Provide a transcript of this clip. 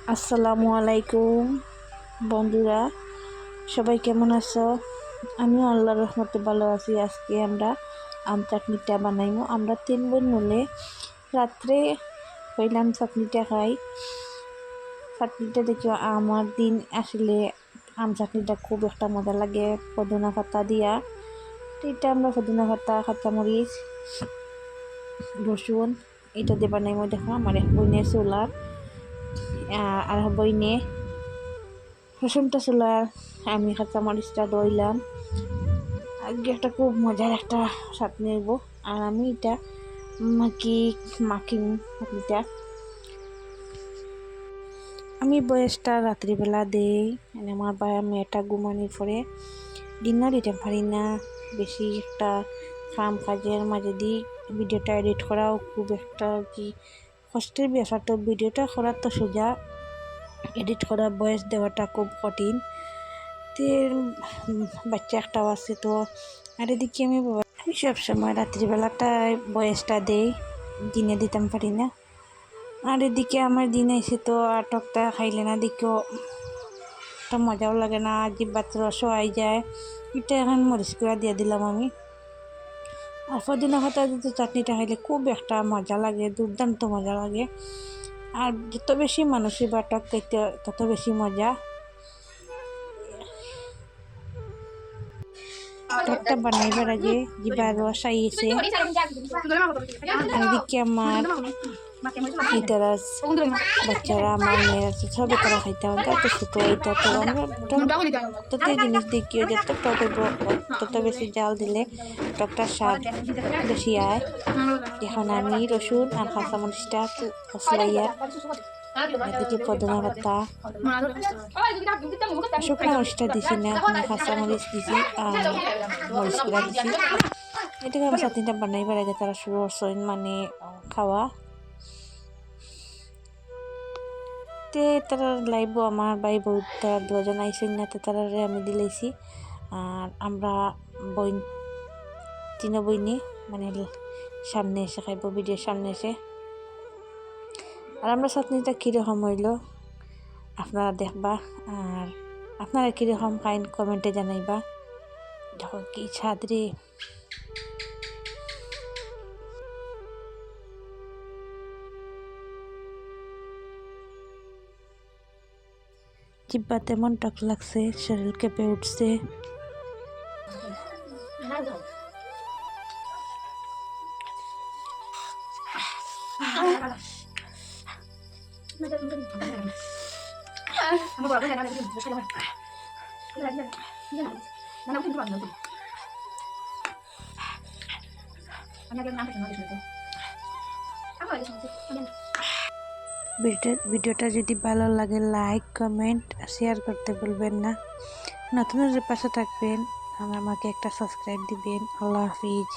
আসসালামু আলাইকুম বন্ধুরা, সবাই কেমন আছো? আমিও আল্লাহর রহমতে ভালো আছি। আজকে আমরা আম চাটনিটা বানাইমু। আমরা 3 বোন মিলে রাত্রে হইলাম চাটনিটা খাই। চাটনিটা দেখি আমার দিন আসলে আম চাটনিটা খুব একটা মজা লাগে পদিনা পাতা দিয়া। এটা আমরা পদিনা পাতা, কাঁচামরিচ, রসুন এটা দিয়ে বানাইমু। দেখো আমার এক বইনের চুলার আর বইনে রসুনটা চুলার আমি কাঁচামরিচটা দইলাম। আজকে একটা খুব মজার একটা স্বাদ নেব। আর আমি এটা মাখিং এটা আমি বয়সটা রাত্রিবেলা দেই। আমার মেয়েটা ঘুমানোর পরে ডিনার দিতে পারি না, বেশি একটা কাজের মাঝে দিয়ে ভিডিওটা এডিট করাও খুব একটা কি কষ্টের ব্যাপার। তো ভিডিওটা করার তো সোজা, এডিট করা বয়স দেওয়াটা খুব কঠিন। তে বাচ্চা একটাও আছে তো। আর এদিকে আমি সবসময় রাত্রিবেলাটায় বয়সটা দেই, দিনে দিতাম পারি না। আর এদিকে আমার দিনে এসে তো আটকটা খাইলে না দিকেও একটা মজাও লাগে না, জিব্বাত রসও আই যায়। এটা এখন মরিচ গুঁড়া দিয়ে দিলাম আমি। আর পদিনা পাতা যদি চাটনিটা খাইলে খুব একটা মজা লাগে, দুর্দান্ত মজা লাগে। আর যত বেশি মানুষই বা টক খাইতে তত বেশি মজা। টকটা বানাইবার আগে জিবার রস আইয়েছে। আর এদিকে আমার ইতারা বাচ্চারা, আমার মেয়েরা সবে তারা খাইতে হবে। তো ছোটো এটা তো আমরা তত জিনিস দেখিও যত টক হইব তত বেশি জাল দিলে টকটার স্বাদ বেশি আয়। এখন আমি রসুন আর কাঁচামরিচটা কষলাইয়া এদিকে পদিনা পাতা শুকনো মরিচটা দিছি না, কাঁচা মরিচ দিছি আর মরিচ গুঁড়া দিছি। এটাকে আমি চাটনিটা বানাইবার আগে তারা শুরু করছেন মানে খাওয়া। তে তারা লাইব আমার ভাই বহুত তারা 2 জন আইসেন না, তো তারা আমি দিলাইছি। আর আমরা বইন 3 বইনি মানে সামনে এসে খাইব, ভিডিওর সামনে এসে। আর আমরা চাটনিটা কীরকম হইল আপনারা দেখবা, আর আপনারা কীরকম খাইন কমেন্টে জানাইবা। দেখো কি স্বাদ রে। জিব্বা তেমন টক লাগছে, শরীর কেঁপে উঠছে। ভিডিওটা যদি ভালো লাগে লাইক, কমেন্ট, শেয়ার করতে ভুলবেন না। নতুনদের পাশে থাকবেন আর আমাকে একটা সাবস্ক্রাইব দিবেন। আল্লাহ হাফিজ।